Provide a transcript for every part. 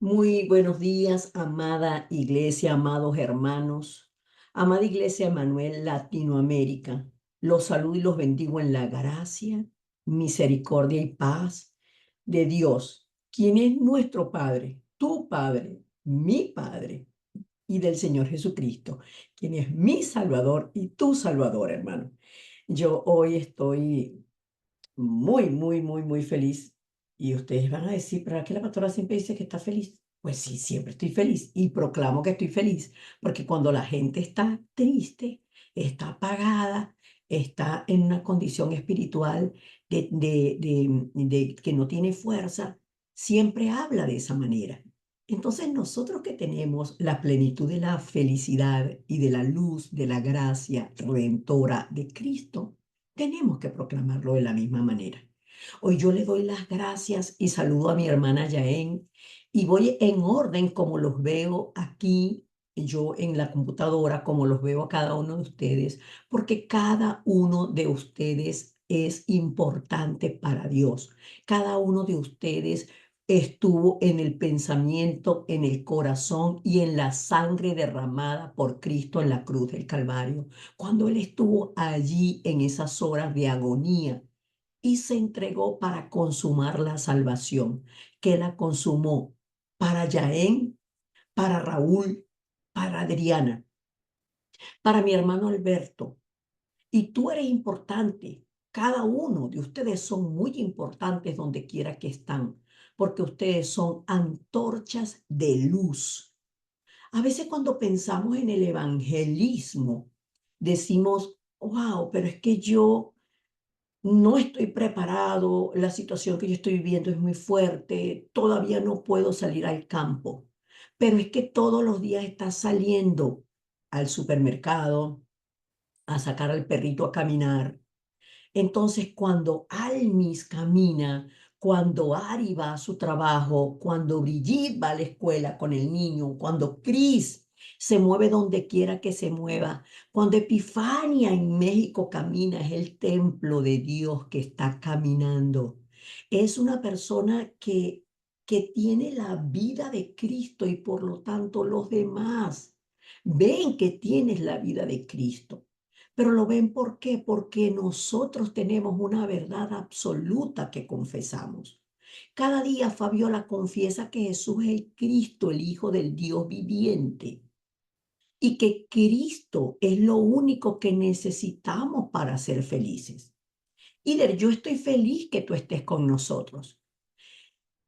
Muy buenos días, amada iglesia, amados hermanos, amada iglesia Emanuel Latinoamérica. Los saludo y los bendigo en la gracia, misericordia y paz de Dios, quien es nuestro Padre, tu Padre, mi Padre, y del Señor Jesucristo, quien es mi Salvador y tu Salvador, hermano. Yo hoy estoy muy feliz. Y ustedes van a decir, ¿pero qué la pastora siempre dice que está feliz? Pues sí, siempre estoy feliz y proclamo que estoy feliz, porque cuando la gente está triste, está apagada, está en una condición espiritual de que no tiene fuerza, siempre habla de esa manera. Entonces nosotros que tenemos la plenitud de la felicidad y de la luz de la gracia redentora de Cristo, tenemos que proclamarlo de la misma manera. Hoy yo le doy las gracias y saludo a mi hermana Yaén y voy en orden como los veo aquí, yo en la computadora, como los veo a cada uno de ustedes, porque cada uno de ustedes es importante para Dios. Cada uno de ustedes estuvo en el pensamiento, en el corazón y en la sangre derramada por Cristo en la cruz del Calvario cuando Él estuvo allí en esas horas de agonía y se entregó para consumar la salvación, que la consumó para Yaén, para Raúl, para Adriana, para mi hermano Alberto. Y tú eres importante. Cada uno de ustedes son muy importantes donde quiera que están, porque ustedes son antorchas de luz. A veces cuando pensamos en el evangelismo, decimos, wow, pero es que yo no estoy preparado, la situación que yo estoy viviendo es muy fuerte, todavía no puedo salir al campo. Pero es que todos los días estás saliendo al supermercado, a sacar al perrito a caminar. Entonces, cuando Almis camina, cuando Ari va a su trabajo, cuando Brigitte va a la escuela con el niño, cuando Chris se mueve donde quiera que se mueva, cuando Epifania en México camina, es el templo de Dios que está caminando. Es una persona que tiene la vida de Cristo y por lo tanto los demás ven que tienes la vida de Cristo. Pero lo ven ¿por qué? Porque nosotros tenemos una verdad absoluta que confesamos. Cada día Fabiola confiesa que Jesús es el Cristo, el Hijo del Dios viviente, y que Cristo es lo único que necesitamos para ser felices. Ider, yo estoy feliz que tú estés con nosotros.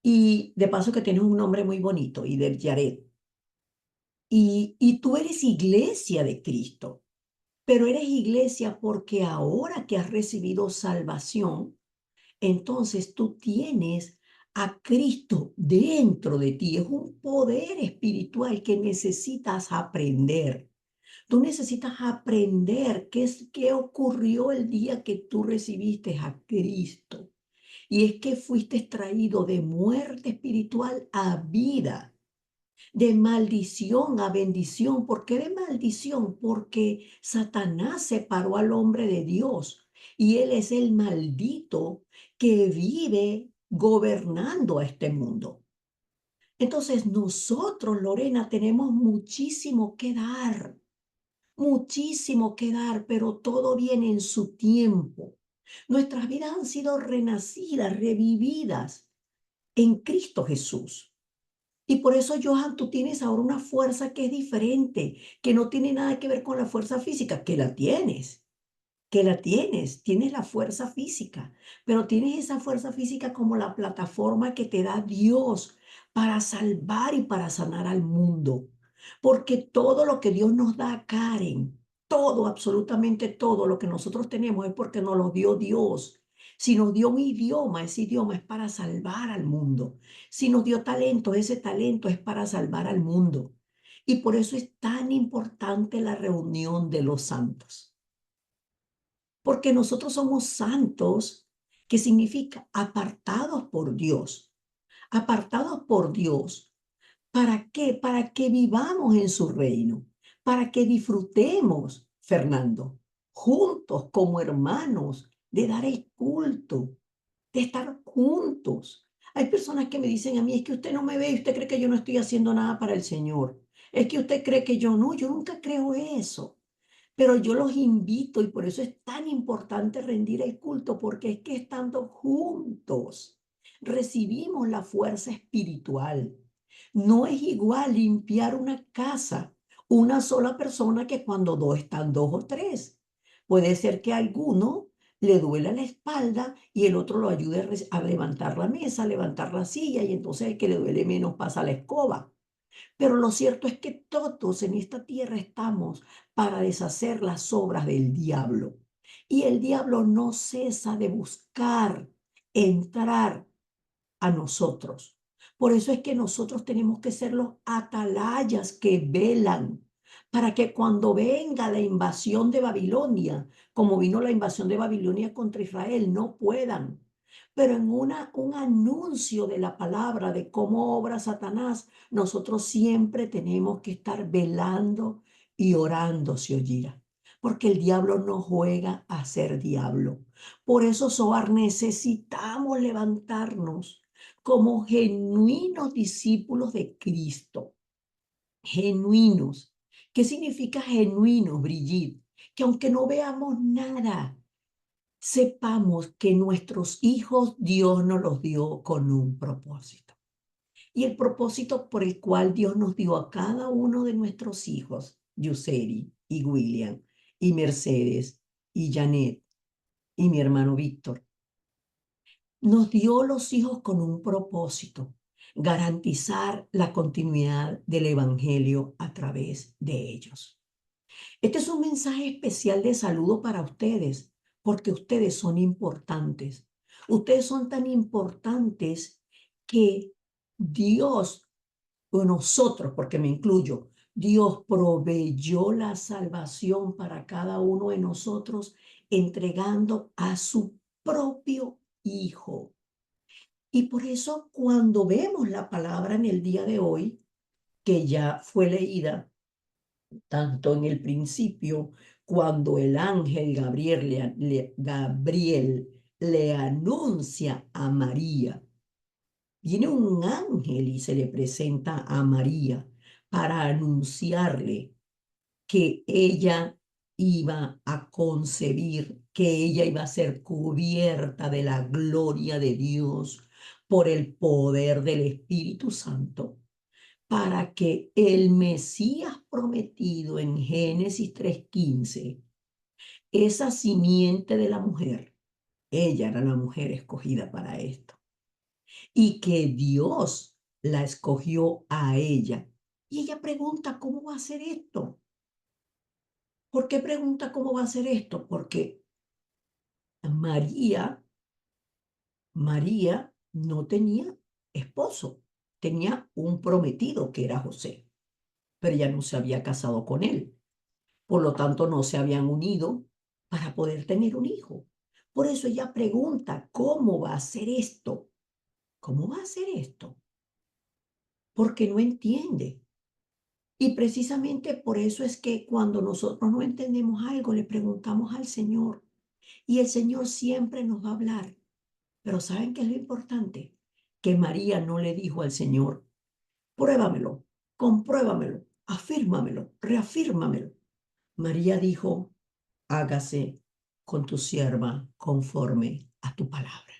Y de paso que tienes un nombre muy bonito, Ider Yaret. Y tú eres iglesia de Cristo. Pero eres iglesia porque ahora que has recibido salvación, entonces tú tienes a Cristo dentro de ti. Es un poder espiritual que necesitas aprender. Tú necesitas aprender qué ocurrió el día que tú recibiste a Cristo. Y es que fuiste traído de muerte espiritual a vida, de maldición a bendición. ¿Por qué de maldición? Porque Satanás separó al hombre de Dios y él es el maldito que vive gobernando a este mundo. Entonces nosotros, Lorena, tenemos muchísimo que dar, pero todo viene en su tiempo. Nuestras vidas han sido renacidas, revividas en Cristo Jesús. Y por eso, Johan, tú tienes ahora una fuerza que es diferente, que no tiene nada que ver con la fuerza física, tienes la fuerza física, pero tienes esa fuerza física como la plataforma que te da Dios para salvar y para sanar al mundo. Porque todo lo que Dios nos da, Karen, todo, absolutamente todo lo que nosotros tenemos es porque nos lo dio Dios. Si nos dio un idioma, ese idioma es para salvar al mundo. Si nos dio talento, ese talento es para salvar al mundo. Y por eso es tan importante la reunión de los santos. Porque nosotros somos santos, que significa apartados por Dios. Apartados por Dios. ¿Para qué? Para que vivamos en su reino. Para que disfrutemos, Fernando, juntos como hermanos, de dar el culto, de estar juntos, Hay personas que me dicen a mí, es que usted no me ve y usted cree que yo no estoy haciendo nada para el Señor. Es que usted cree que yo no, yo nunca creo eso. Pero yo los invito y por eso es tan importante rendir el culto, porque es que estando juntos recibimos la fuerza espiritual. No es igual limpiar una casa, una sola persona que cuando dos están dos o tres. Puede ser que a alguno le duela la espalda y el otro lo ayude a levantar la mesa, a levantar la silla y entonces el que le duele menos pasa la escoba. Pero lo cierto es que todos en esta tierra estamos para deshacer las obras del diablo. Y el diablo no cesa de buscar entrar a nosotros. Por eso es que nosotros tenemos que ser los atalayas que velan para que cuando venga la invasión de Babilonia, como vino la invasión de Babilonia contra Israel, no puedan. Pero en un anuncio de la palabra de cómo obra Satanás, nosotros siempre tenemos que estar velando y orando, si oyera, porque el diablo no juega a ser diablo. Por eso, Soar, necesitamos levantarnos como genuinos discípulos de Cristo. Genuinos. ¿Qué significa genuinos, Brigitte? Que aunque no veamos nada, sepamos que nuestros hijos Dios nos los dio con un propósito. Y el propósito por el cual Dios nos dio a cada uno de nuestros hijos, Yuseri y William y Mercedes y Janet y mi hermano Víctor, nos dio los hijos con un propósito: garantizar la continuidad del Evangelio a través de ellos. Este es un mensaje especial de saludo para ustedes, porque ustedes son importantes. Ustedes son tan importantes que Dios, o nosotros, porque me incluyo, Dios proveyó la salvación para cada uno de nosotros entregando a su propio Hijo. Y por eso cuando vemos la palabra en el día de hoy, que ya fue leída tanto en el principio, cuando el ángel Gabriel le anuncia a María, viene un ángel y se le presenta a María para anunciarle que ella iba a concebir, que ella iba a ser cubierta de la gloria de Dios por el poder del Espíritu Santo, para que el Mesías prometido en Génesis 3:15, esa simiente de la mujer, ella era la mujer escogida para esto, y que Dios la escogió a ella. Y ella pregunta, ¿cómo va a ser esto? ¿Por qué pregunta cómo va a ser esto? Porque María, María no tenía esposo, tenía un prometido que era José, pero ella no se había casado con él. Por lo tanto, no se habían unido para poder tener un hijo. Por eso ella pregunta, ¿cómo va a ser esto? ¿Cómo va a ser esto? Porque no entiende. Y precisamente por eso es que cuando nosotros no entendemos algo, le preguntamos al Señor. Y el Señor siempre nos va a hablar. Pero ¿saben qué es lo importante? Que María no le dijo al Señor, pruébamelo, compruébamelo, afírmamelo, reafírmamelo. María dijo, hágase con tu sierva conforme a tu palabra.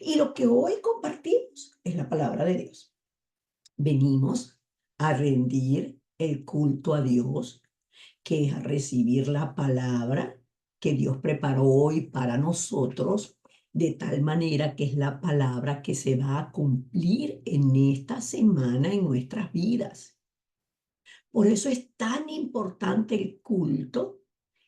Y lo que hoy compartimos es la palabra de Dios. Venimos a rendir el culto a Dios, que es a recibir la palabra que Dios preparó hoy para nosotros, de tal manera que es la palabra que se va a cumplir en esta semana en nuestras vidas. Por eso es tan importante el culto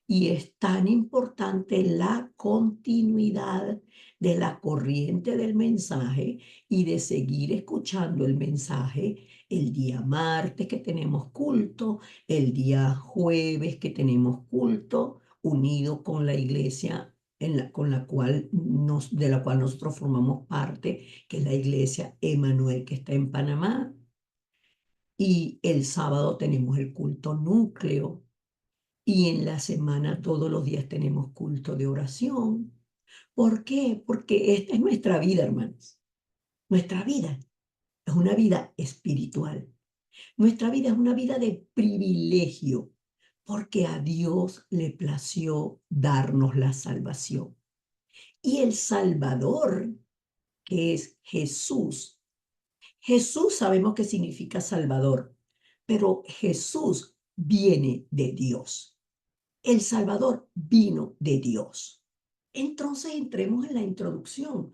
y es tan importante la continuidad de la corriente del mensaje y de seguir escuchando el mensaje el día martes que tenemos culto, el día jueves que tenemos culto, unido con la iglesia con la cual de la cual nosotros formamos parte, que es la iglesia Emanuel que está en Panamá. Y el sábado tenemos el culto núcleo. Y en la semana todos los días tenemos culto de oración. ¿Por qué? Porque esta es nuestra vida, hermanos. Nuestra vida es una vida espiritual. Nuestra vida es una vida de privilegio, porque a Dios le plació darnos la salvación. Y el Salvador, que es Jesús, Jesús sabemos que significa Salvador, pero Jesús viene de Dios. El Salvador vino de Dios. Entonces entremos en la introducción.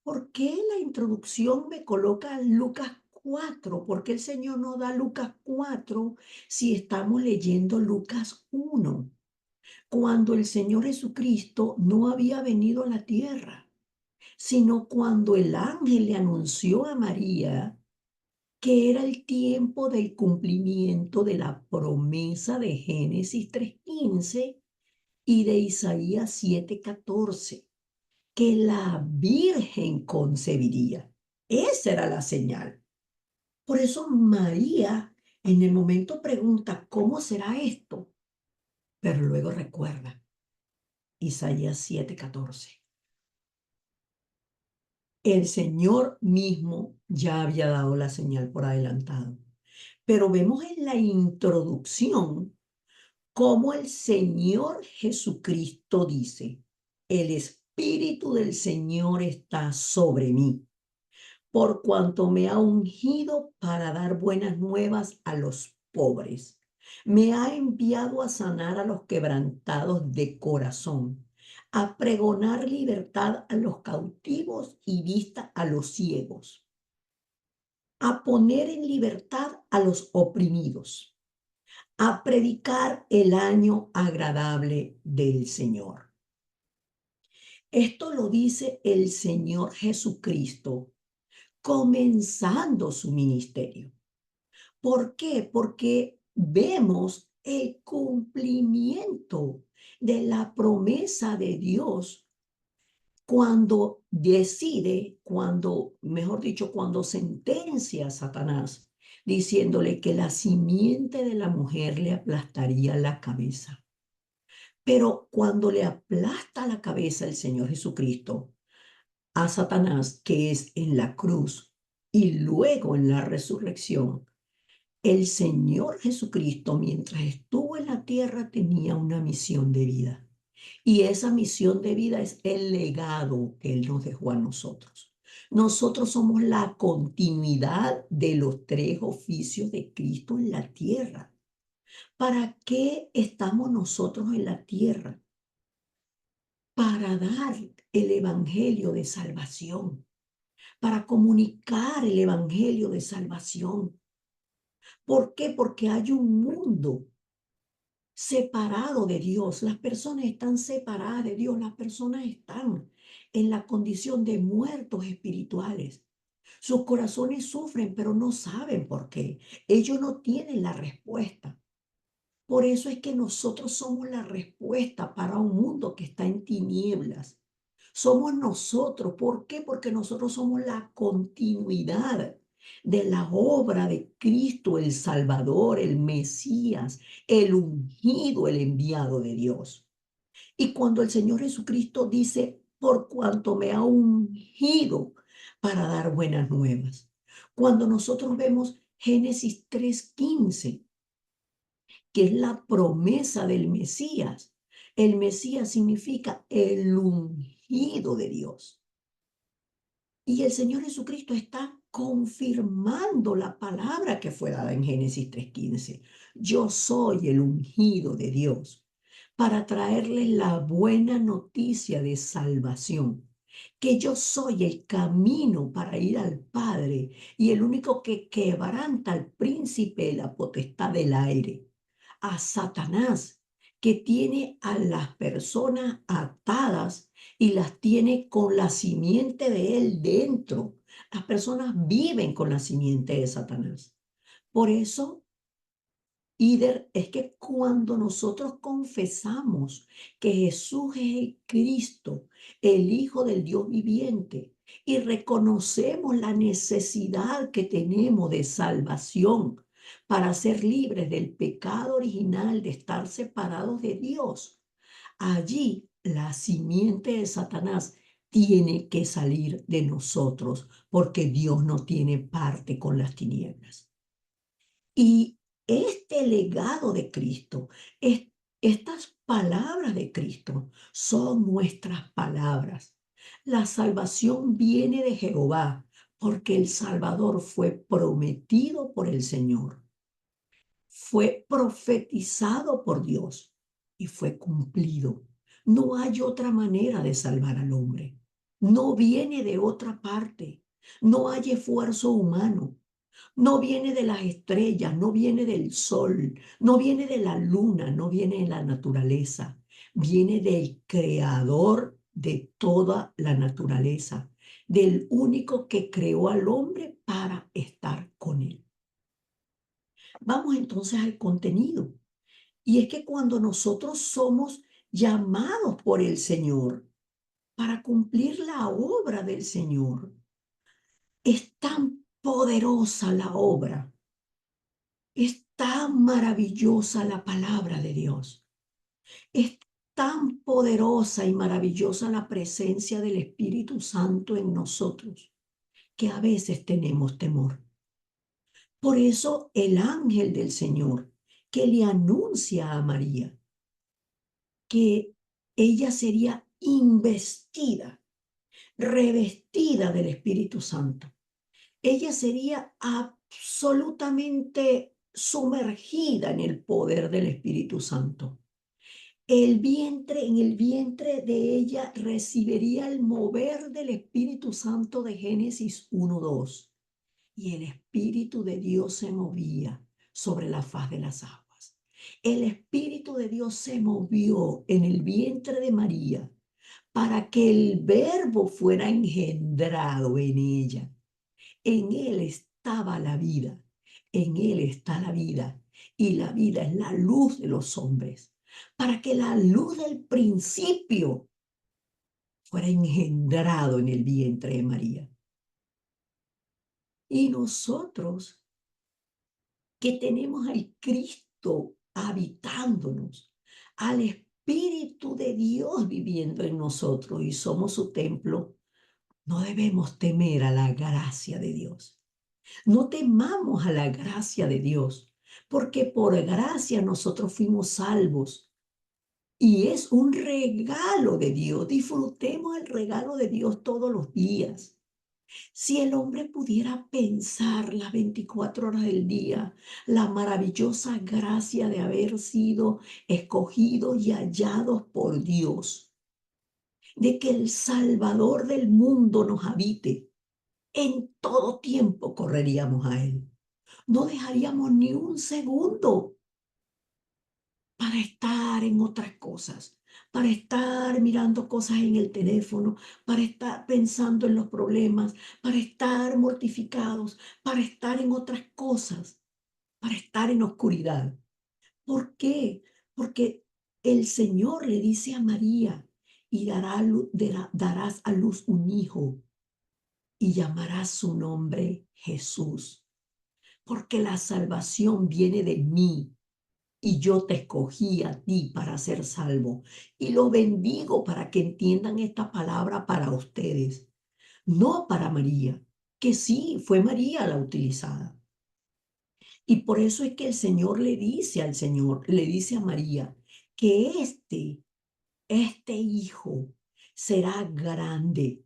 ¿Por qué la introducción me coloca Lucas 4? ¿Por qué el Señor no da Lucas 4 si estamos leyendo Lucas 1? Cuando el Señor Jesucristo no había venido a la tierra, sino cuando el ángel le anunció a María que era el tiempo del cumplimiento de la promesa de Génesis 3:15 y de Isaías 7:14, que la Virgen concebiría. Esa era la señal. Por eso María en el momento pregunta, ¿cómo será esto? Pero luego recuerda Isaías 7:14. El Señor mismo ya había dado la señal por adelantado. Pero vemos en la introducción cómo el Señor Jesucristo dice, el Espíritu del Señor está sobre mí, por cuanto me ha ungido para dar buenas nuevas a los pobres. Me ha enviado a sanar a los quebrantados de corazón, a pregonar libertad a los cautivos y vista a los ciegos, a poner en libertad a los oprimidos, a predicar el año agradable del Señor. Esto lo dice el Señor Jesucristo comenzando su ministerio. ¿Por qué? Porque vemos el cumplimiento de la promesa de Dios cuando decide, mejor dicho, cuando sentencia a Satanás, diciéndole que la simiente de la mujer le aplastaría la cabeza. Pero cuando le aplasta la cabeza el Señor Jesucristo a Satanás, que es en la cruz y luego en la resurrección, el Señor Jesucristo, mientras estuvo en la tierra, tenía una misión de vida. Y esa misión de vida es el legado que Él nos dejó a nosotros. Nosotros somos la continuidad de los tres oficios de Cristo en la tierra. ¿Para qué estamos nosotros en la tierra? Para dar el evangelio de salvación, para comunicar el evangelio de salvación. ¿Por qué? Porque hay un mundo separado de Dios. Las personas están separadas de Dios. Las personas están en la condición de muertos espirituales. Sus corazones sufren, pero no saben por qué. Ellos no tienen la respuesta. Por eso es que nosotros somos la respuesta para un mundo que está en tinieblas. Somos nosotros. ¿Por qué? Porque nosotros somos la continuidad de la obra de Cristo, el Salvador, el Mesías, el ungido, el enviado de Dios. Y cuando el Señor Jesucristo dice, por cuanto me ha ungido para dar buenas nuevas. Cuando nosotros vemos Génesis 3:15, que es la promesa del Mesías. El Mesías significa el ungido de Dios. Y el Señor Jesucristo está confirmando la palabra que fue dada en Génesis 3:15. Yo soy el ungido de Dios para traerles la buena noticia de salvación, que yo soy el camino para ir al Padre y el único que quebranta al príncipe de la potestad del aire, a Satanás, que tiene a las personas atadas y las tiene con la simiente de él dentro. Las personas viven con la simiente de Satanás. Por eso, Ider, es que cuando nosotros confesamos que Jesús es el Cristo, el Hijo del Dios viviente, y reconocemos la necesidad que tenemos de salvación para ser libres del pecado original de estar separados de Dios, allí la simiente de Satanás tiene que salir de nosotros porque Dios no tiene parte con las tinieblas. Y este legado de Cristo, estas palabras de Cristo son nuestras palabras. La salvación viene de Jehová porque el Salvador fue prometido por el Señor, fue profetizado por Dios y fue cumplido. No hay otra manera de salvar al hombre. No viene de otra parte. No hay esfuerzo humano. No viene de las estrellas, no viene del sol, no viene de la luna, no viene de la naturaleza. Viene del creador de toda la naturaleza, del único que creó al hombre para estar con él. Vamos entonces al contenido. Y es que cuando nosotros somos llamados por el Señor para cumplir la obra del Señor, es tan poderosa la obra, es tan maravillosa la palabra de Dios, es tan poderosa y maravillosa la presencia del Espíritu Santo en nosotros, que a veces tenemos temor. Por eso el ángel del Señor que le anuncia a María que ella sería investida, revestida del Espíritu Santo. Ella sería absolutamente sumergida en el poder del Espíritu Santo. En el vientre de ella recibiría el mover del Espíritu Santo de Génesis 1:2. Y el Espíritu de Dios se movía sobre la faz de las aguas. El Espíritu de Dios se movió en el vientre de María para que el Verbo fuera engendrado en ella. En él estaba la vida, en él está la vida, y la vida es la luz de los hombres, para que la luz del principio fuera engendrado en el vientre de María. Y nosotros que tenemos al Cristo habitándonos, al Espíritu de Dios viviendo en nosotros y somos su templo, no debemos temer a la gracia de Dios. No temamos a la gracia de Dios, porque por gracia nosotros fuimos salvos. Y es un regalo de Dios. Disfrutemos el regalo de Dios todos los días. Si el hombre pudiera pensar las 24 horas del día, la maravillosa gracia de haber sido escogidos y hallados por Dios, de que el Salvador del mundo nos habite, en todo tiempo correríamos a Él. No dejaríamos ni un segundo para estar en otras cosas, para estar mirando cosas en el teléfono, para estar pensando en los problemas, para estar mortificados, para estar en otras cosas, para estar en oscuridad. ¿Por qué? Porque el Señor le dice a María, y darás a luz un hijo y llamarás su nombre Jesús, porque la salvación viene de mí y yo te escogí a ti para ser salvo. Y lo bendigo para que entiendan esta palabra para ustedes, no para María, que sí, fue María la utilizada. Y por eso es que el Señor le dice a María, que este hijo será grande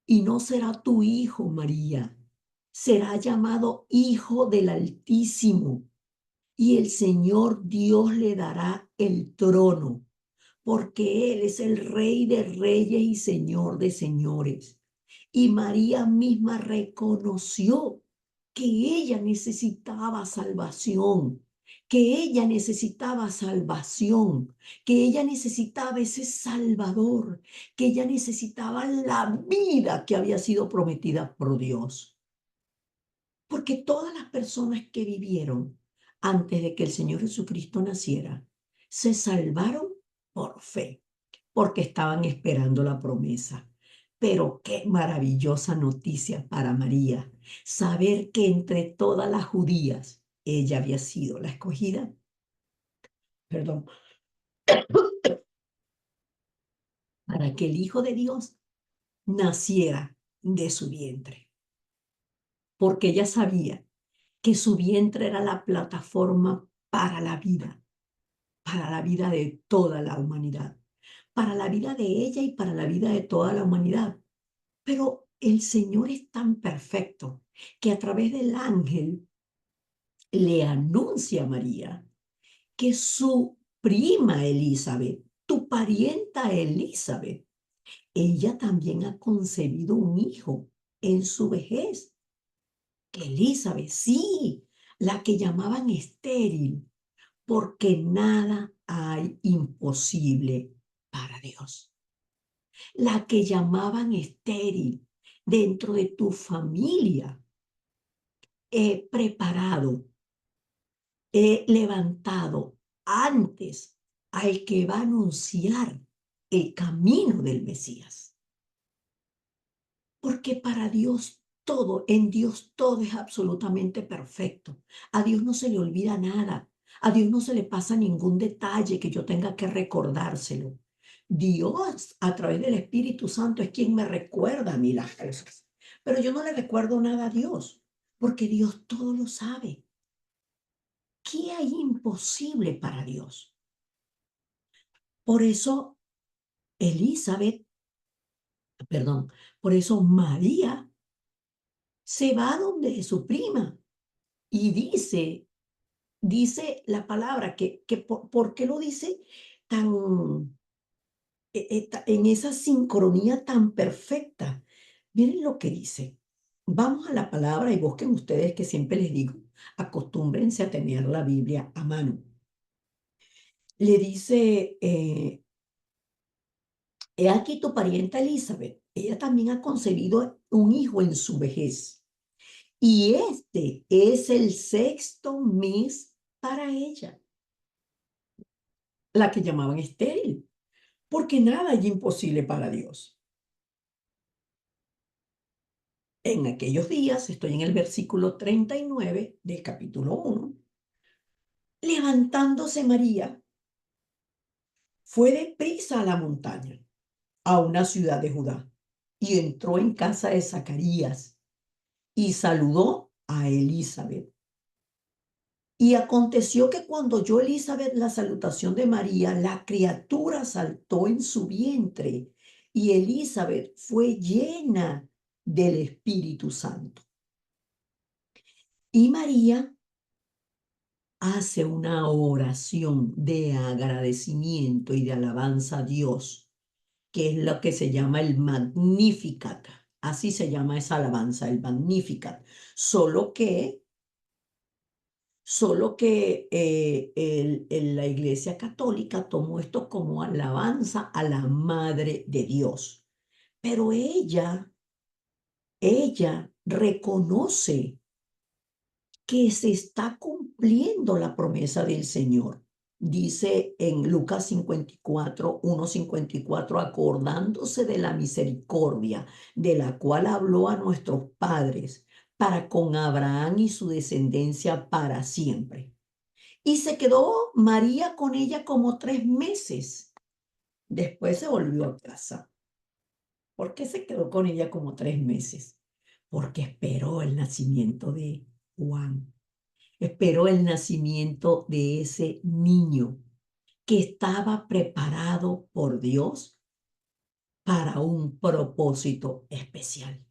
y no será tu hijo, María, será llamado Hijo del Altísimo. Y el Señor Dios le dará el trono, porque Él es el Rey de reyes y Señor de señores. Y María misma reconoció que ella necesitaba salvación, que ella necesitaba salvación, que ella necesitaba ese Salvador, que ella necesitaba la vida que había sido prometida por Dios. Porque todas las personas que vivieron antes de que el Señor Jesucristo naciera, se salvaron por fe, porque estaban esperando la promesa. Pero qué maravillosa noticia para María, saber que entre todas las judías, ella había sido la escogida, perdón, para que el Hijo de Dios naciera de su vientre, porque ella sabía que su vientre era la plataforma para la vida de toda la humanidad, para la vida de ella y para la vida de toda la humanidad. Pero el Señor es tan perfecto que a través del ángel le anuncia a María que su prima Elizabeth, tu parienta Elizabeth, ella también ha concebido un hijo en su vejez. Elizabeth, sí, la que llamaban estéril, porque nada hay imposible para Dios. La que llamaban estéril dentro de tu familia. He preparado, he levantado antes al que va a anunciar el camino del Mesías. Porque para Dios todo, en Dios todo es absolutamente perfecto. A Dios no se le olvida nada. A Dios no se le pasa ningún detalle que yo tenga que recordárselo. Dios, a través del Espíritu Santo, es quien me recuerda a mí las cosas. Pero yo no le recuerdo nada a Dios, porque Dios todo lo sabe. ¿Qué hay imposible para Dios? Por eso Elizabeth, perdón, por eso María se va donde su prima y dice la palabra que ¿por qué lo dice tan, en esa sincronía tan perfecta? Miren lo que dice. Vamos a la palabra y busquen ustedes que siempre les digo, acostúmbrense a tener la Biblia a mano. Le dice, he aquí tu parienta Elizabeth, ella también ha concebido un hijo en su vejez. Y este es el sexto mes para ella, la que llamaban estéril, porque nada es imposible para Dios. En aquellos días, estoy en el versículo 39 del capítulo 1, levantándose María, fue deprisa a la montaña, a una ciudad de Judá, y entró en casa de Zacarías y saludó a Elizabeth. Y aconteció que cuando oyó Elizabeth la salutación de María, la criatura saltó en su vientre y Elizabeth fue llena del Espíritu Santo. Y María hace una oración de agradecimiento y de alabanza a Dios, que es lo que se llama el Magnificat. Así se llama esa alabanza, el Magnificat. Solo que la Iglesia Católica tomó esto como alabanza a la Madre de Dios. Pero ella reconoce que se está cumpliendo la promesa del Señor. Dice en Lucas 54, 1:54, acordándose de la misericordia de la cual habló a nuestros padres para con Abraham y su descendencia para siempre. Y se quedó María con ella como 3 meses. Después se volvió a casa. ¿Por qué se quedó con ella como 3 meses? Porque esperó el nacimiento de Juan. Esperó el nacimiento de ese niño que estaba preparado por Dios para un propósito especial.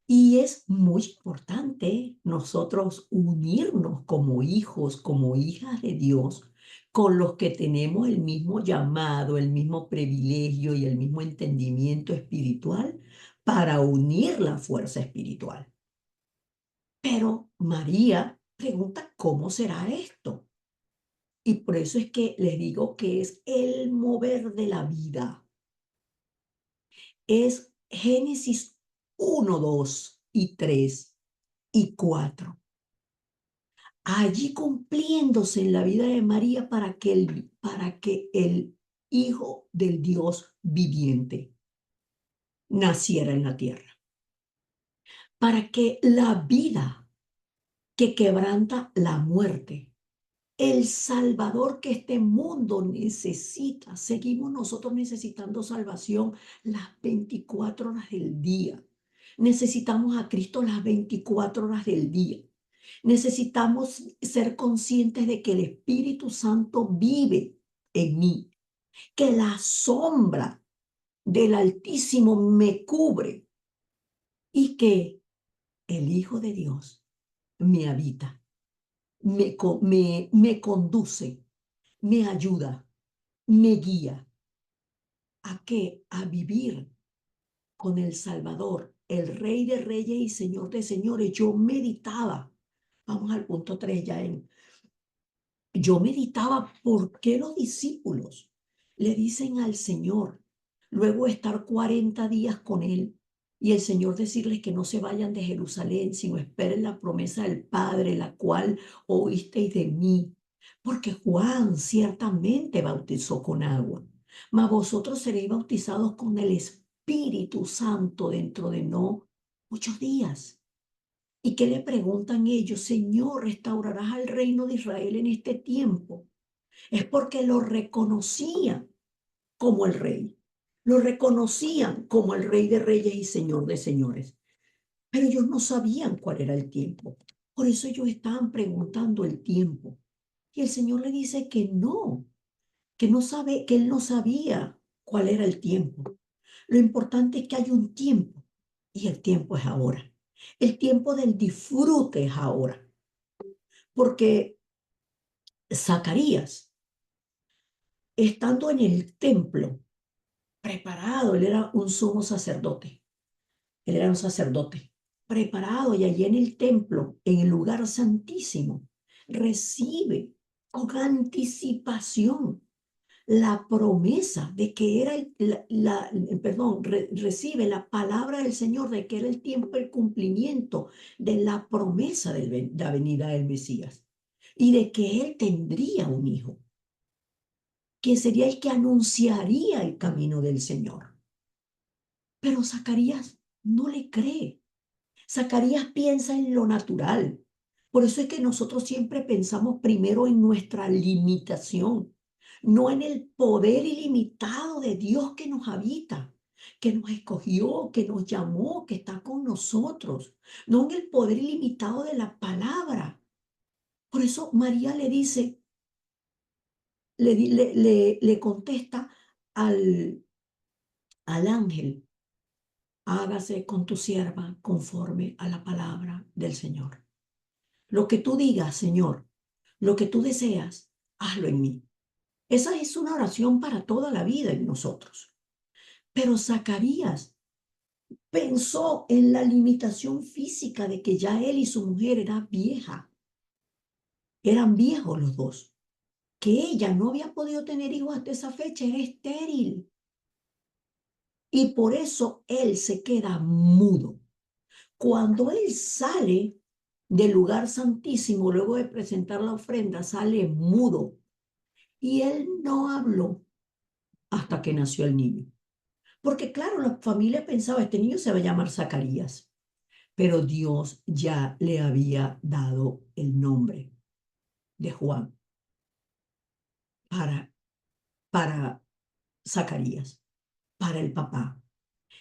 Y es muy importante nosotros unirnos como hijos, como hijas de Dios, con los que tenemos el mismo llamado, el mismo privilegio y el mismo entendimiento espiritual para unir la fuerza espiritual. Pero María pregunta, ¿cómo será esto? Y por eso es que les digo que es el mover de la vida. Es Génesis 1, 2 y 3 y 4. Allí cumpliéndose en la vida de María para que el Hijo del Dios viviente naciera en la tierra, para que la vida que quebranta la muerte el Salvador que este mundo necesita. Seguimos nosotros necesitando salvación las 24 horas del día. Necesitamos a Cristo las 24 horas del día. Necesitamos ser conscientes de que el Espíritu Santo vive en mí, que la sombra del Altísimo me cubre y que el Hijo de Dios me habita, me conduce, me ayuda, me guía. ¿A qué? A vivir con el Salvador, el Rey de Reyes y Señor de Señores. Yo meditaba, vamos al punto 3 ya yo meditaba por qué los discípulos le dicen al Señor, luego de estar 40 días con Él, y el Señor decirles que no se vayan de Jerusalén, sino esperen la promesa del Padre, la cual oísteis de mí. Porque Juan ciertamente bautizó con agua, mas vosotros seréis bautizados con el Espíritu Santo dentro de no muchos días. ¿Y qué le preguntan ellos? Señor, ¿restaurarás al reino de Israel en este tiempo? Es porque lo reconocían como el rey. Lo reconocían como el rey de reyes y señor de señores. Pero ellos no sabían cuál era el tiempo. Por eso ellos estaban preguntando el tiempo. Y el Señor le dice que no sabe, que él no sabía cuál era el tiempo. Lo importante es que hay un tiempo y el tiempo es ahora. El tiempo del disfrute es ahora. Porque Zacarías, estando en el templo, preparado, él era un sumo sacerdote, él era un sacerdote, preparado y allí en el templo, en el lugar santísimo, recibe con anticipación la promesa de que era, recibe la palabra del Señor de que era el tiempo, el cumplimiento de la promesa de la venida del Mesías y de que él tendría un hijo, que sería el que anunciaría el camino del Señor. Pero Zacarías no le cree. Zacarías piensa en lo natural. Por eso es que nosotros siempre pensamos primero en nuestra limitación, no en el poder ilimitado de Dios que nos habita, que nos escogió, que nos llamó, que está con nosotros, no en el poder ilimitado de la palabra. Por eso María le dice, le contesta al ángel: hágase con tu sierva conforme a la palabra del Señor. Lo que tú digas, Señor, lo que tú deseas, hazlo en mí. Esa es una oración para toda la vida en nosotros. Pero Zacarías pensó en la limitación física de que ya él y su mujer eran viejos los dos, que ella no había podido tener hijos hasta esa fecha, era estéril. Y por eso él se queda mudo. Cuando él sale del lugar santísimo, luego de presentar la ofrenda, sale mudo. Y él no habló hasta que nació el niño. Porque claro, la familia pensaba, este niño se va a llamar Zacarías, pero Dios ya le había dado el nombre de Juan para, para Zacarías, para el papá.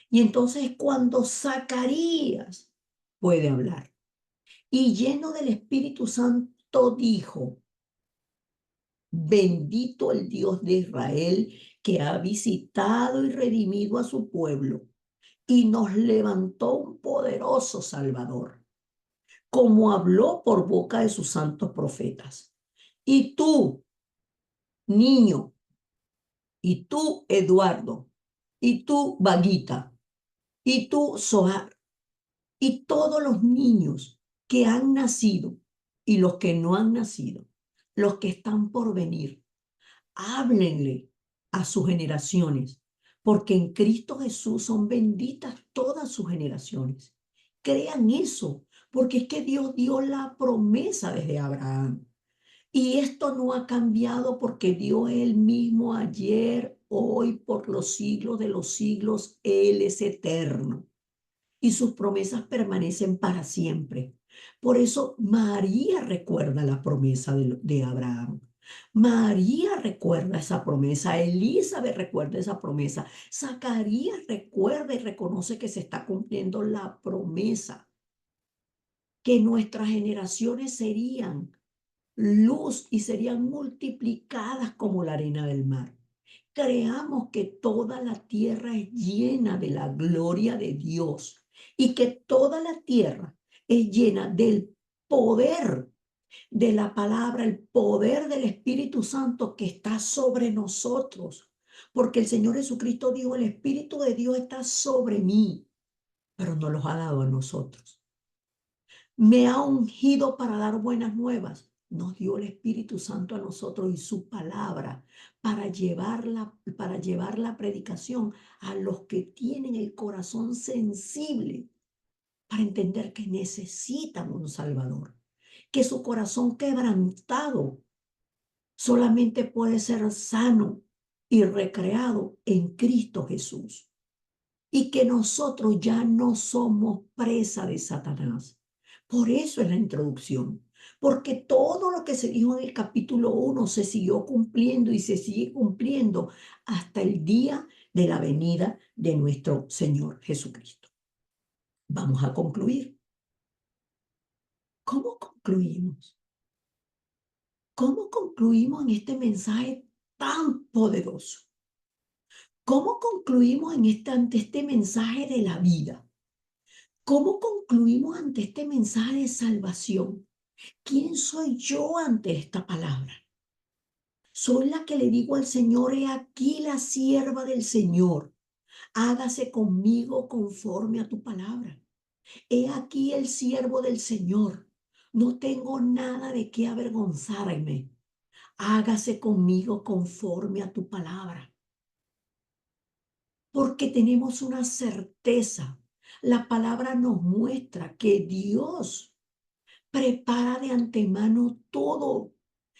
Y entonces cuando Zacarías puede hablar y lleno del Espíritu Santo dijo: bendito el Dios de Israel, que ha visitado y redimido a su pueblo y nos levantó un poderoso Salvador, como habló por boca de sus santos profetas. Y tú, niño, y tú, Eduardo, y tú, Vaguita, y tú, Zohar, y todos los niños que han nacido y los que no han nacido, los que están por venir, háblenle a sus generaciones, porque en Cristo Jesús son benditas todas sus generaciones. Crean eso, porque es que Dios dio la promesa desde Abraham. Y esto no ha cambiado porque Dios es el mismo ayer, hoy, por los siglos de los siglos. Él es eterno. y sus promesas permanecen para siempre. Por eso María recuerda la promesa de Abraham. María recuerda esa promesa, Elizabeth recuerda esa promesa, Zacarías recuerda y reconoce que se está cumpliendo la promesa, que nuestras generaciones serían luz y serían multiplicadas como la arena del mar. Creamos que toda la tierra es llena de la gloria de Dios y que toda la tierra es llena del poder de la palabra, el poder del Espíritu Santo que está sobre nosotros. Porque el Señor Jesucristo dijo, el Espíritu de Dios está sobre mí, pero no los ha dado a nosotros. Me ha ungido para dar buenas nuevas. Nos dio el Espíritu Santo a nosotros y su palabra para llevar la predicación a los que tienen el corazón sensible, para entender que necesitan un Salvador, que su corazón quebrantado solamente puede ser sano y recreado en Cristo Jesús. Y que nosotros ya no somos presa de Satanás. Por eso es la introducción, porque todo lo que se dijo en el capítulo 1 se siguió cumpliendo y se sigue cumpliendo hasta el día de la venida de nuestro Señor Jesucristo. Vamos a concluir. ¿Cómo concluimos? ¿Cómo concluimos en este mensaje tan poderoso? ¿Cómo concluimos ante este mensaje de la vida? ¿Cómo concluimos ante este mensaje de salvación? ¿Quién soy yo ante esta palabra? Soy la que le digo al Señor, he aquí la sierva del Señor, hágase conmigo conforme a tu palabra. He aquí el siervo del Señor, no tengo nada de qué avergonzarme. Hágase conmigo conforme a tu palabra. Porque tenemos una certeza. La palabra nos muestra que Dios prepara de antemano todo.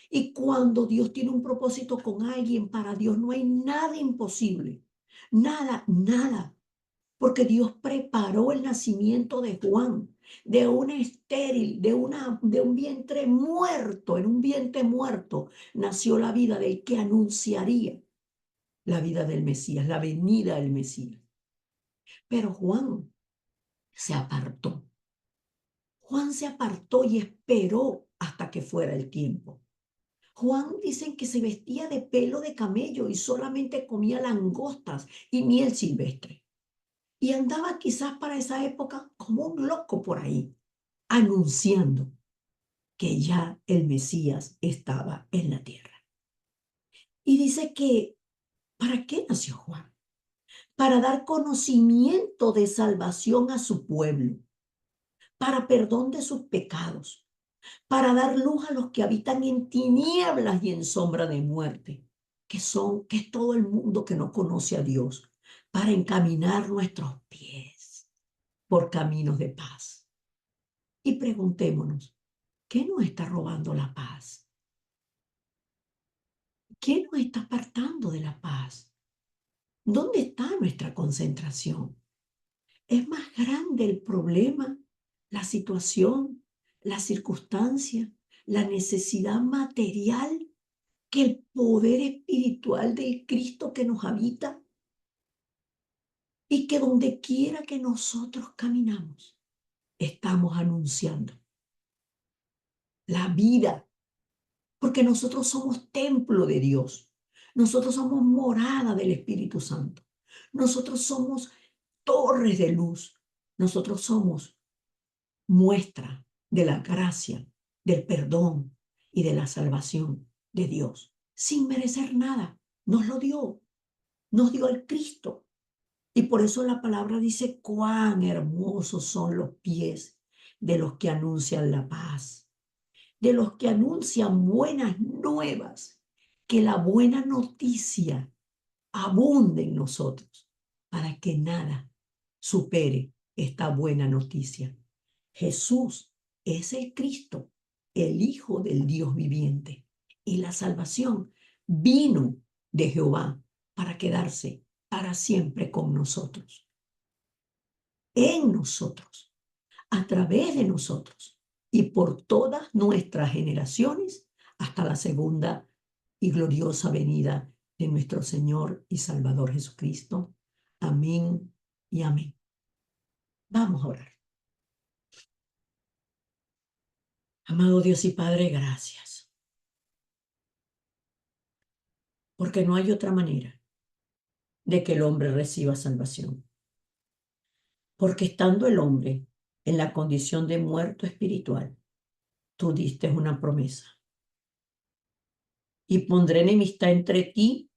Y cuando Dios tiene un propósito con alguien, para Dios no hay nada imposible. Nada, nada. Porque Dios preparó el nacimiento de Juan, de una estéril, de un vientre muerto. En un vientre muerto nació la vida del que anunciaría la vida del Mesías, la venida del Mesías. Pero Juan se apartó. Juan se apartó y esperó hasta que fuera el tiempo. Juan dicen que se vestía de pelo de camello y solamente comía langostas y miel silvestre. Y andaba quizás para esa época como un loco por ahí, anunciando que ya el Mesías estaba en la tierra. Y dice que, ¿para qué nació Juan? Para dar conocimiento de salvación a su pueblo, para perdón de sus pecados, para dar luz a los que habitan en tinieblas y en sombra de muerte, que es todo el mundo que no conoce a Dios, para encaminar nuestros pies por caminos de paz. Y preguntémonos, ¿qué nos está robando la paz? ¿Qué nos está apartando de la paz? ¿Dónde está nuestra concentración? ¿Es más grande el problema, la situación, la circunstancia, la necesidad material que el poder espiritual del Cristo que nos habita? Y que donde quiera que nosotros caminamos, estamos anunciando la vida, porque nosotros somos templo de Dios. Nosotros somos morada del Espíritu Santo. Nosotros somos torres de luz. Nosotros somos muestra de la gracia, del perdón y de la salvación de Dios. Sin merecer nada, nos dio el Cristo. Y por eso la palabra dice, cuán hermosos son los pies de los que anuncian la paz, de los que anuncian buenas nuevas, que la buena noticia abunde en nosotros, para que nada supere esta buena noticia. Jesús es el Cristo, el Hijo del Dios viviente, y la salvación vino de Jehová para quedarse para siempre con nosotros. en nosotros, a través de nosotros y por todas nuestras generaciones hasta la segunda y gloriosa venida de nuestro Señor y Salvador Jesucristo. Amén y amén. Vamos a orar. Amado Dios y Padre, gracias, porque no hay otra manera de que el hombre reciba salvación. Porque estando el hombre en la condición de muerto espiritual, tú diste una promesa. Y pondré enemistad entre ti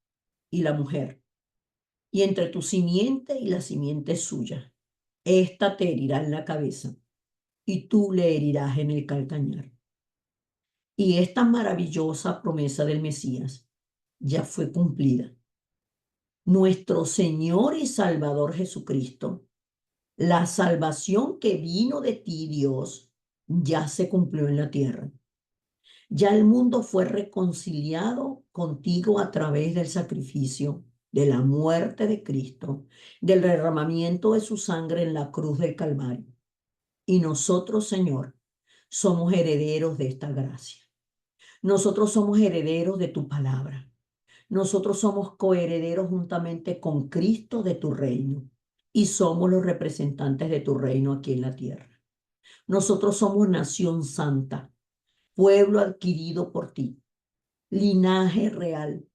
y la mujer, y entre tu simiente y la simiente suya. Esta te herirá en la cabeza, y tú le herirás en el calcañar. Y esta maravillosa promesa del Mesías ya fue cumplida. Nuestro Señor y Salvador Jesucristo, la salvación que vino de ti, Dios, ya se cumplió en la tierra. Ya el mundo fue reconciliado contigo a través del sacrificio, de la muerte de Cristo, del derramamiento de su sangre en la cruz del Calvario. Y nosotros, Señor, somos herederos de esta gracia. Nosotros somos herederos de tu palabra. Nosotros somos coherederos juntamente con Cristo de tu reino y somos los representantes de tu reino aquí en la tierra. Nosotros somos nación santa, pueblo adquirido por ti, linaje real,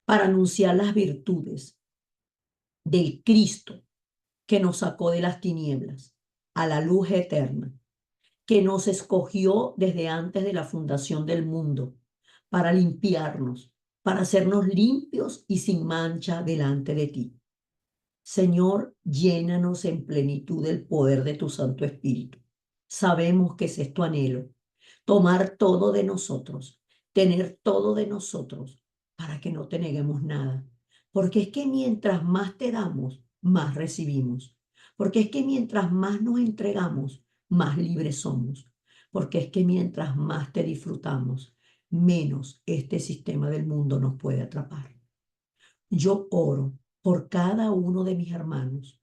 para anunciar las virtudes del Cristo que nos sacó de las tinieblas a la luz eterna, que nos escogió desde antes de la fundación del mundo para limpiarnos, para hacernos limpios y sin mancha delante de ti. Señor, llénanos en plenitud del poder de tu Santo Espíritu. Sabemos que ese es tu anhelo, tomar todo de nosotros, tener todo de nosotros, para que no te neguemos nada. Porque es que mientras más te damos, más recibimos. Porque es que mientras más nos entregamos, más libres somos. Porque es que mientras más te disfrutamos, menos este sistema del mundo nos puede atrapar. Yo oro por cada uno de mis hermanos,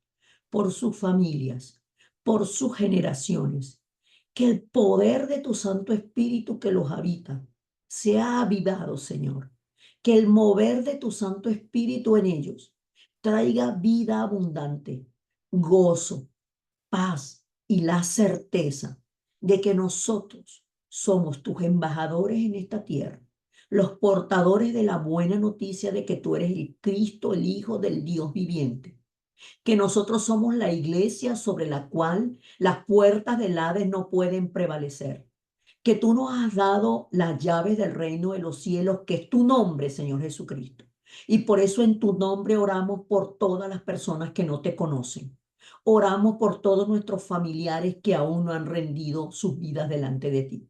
por sus familias, por sus generaciones, que el poder de tu Santo Espíritu que los habita sea avivado, Señor, que el mover de tu Santo Espíritu en ellos traiga vida abundante, gozo, paz y la certeza de que nosotros somos tus embajadores en esta tierra, los portadores de la buena noticia de que tú eres el Cristo, el Hijo del Dios viviente, que nosotros somos la iglesia sobre la cual las puertas del Hades no pueden prevalecer, que tú nos has dado las llaves del reino de los cielos, que es tu nombre, Señor Jesucristo. Y por eso en tu nombre oramos por todas las personas que no te conocen. Oramos por todos nuestros familiares que aún no han rendido sus vidas delante de ti.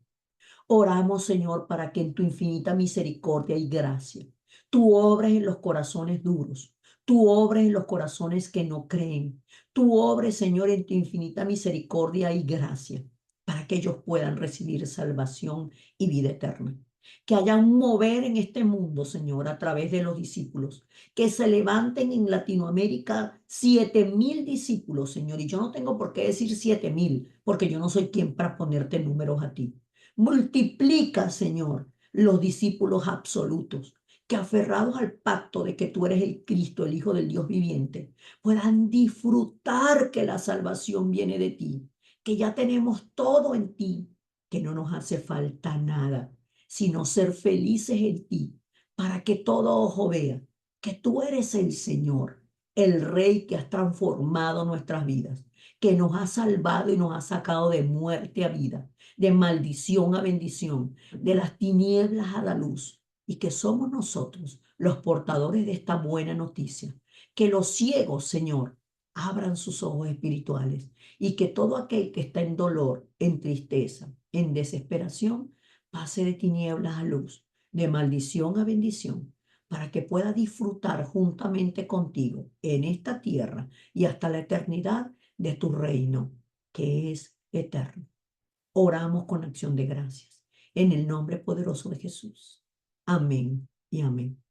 Oramos, Señor, para que en tu infinita misericordia y gracia, tú obres en los corazones duros, tú obres en los corazones que no creen, tú obres, Señor, en tu infinita misericordia y gracia, para que ellos puedan recibir salvación y vida eterna. Que haya un mover en este mundo, Señor, a través de los discípulos. Que se levanten en Latinoamérica 7,000 discípulos, Señor. Y yo no tengo por qué decir 7,000, porque yo no soy quien para ponerte números a ti. Multiplica, Señor, los discípulos absolutos, que aferrados al pacto de que tú eres el Cristo, el Hijo del Dios viviente, puedan disfrutar que la salvación viene de ti, que ya tenemos todo en ti, que no nos hace falta nada, sino ser felices en ti, para que todo ojo vea que tú eres el Señor, el Rey que has transformado nuestras vidas, que nos ha salvado y nos ha sacado de muerte a vida, de maldición a bendición, de las tinieblas a la luz, y que somos nosotros los portadores de esta buena noticia. Que los ciegos, Señor, abran sus ojos espirituales y que todo aquel que está en dolor, en tristeza, en desesperación, pase de tinieblas a luz, de maldición a bendición, para que pueda disfrutar juntamente contigo en esta tierra y hasta la eternidad de tu reino, que es eterno. Oramos con acción de gracias en el nombre poderoso de Jesús. Amén y amén.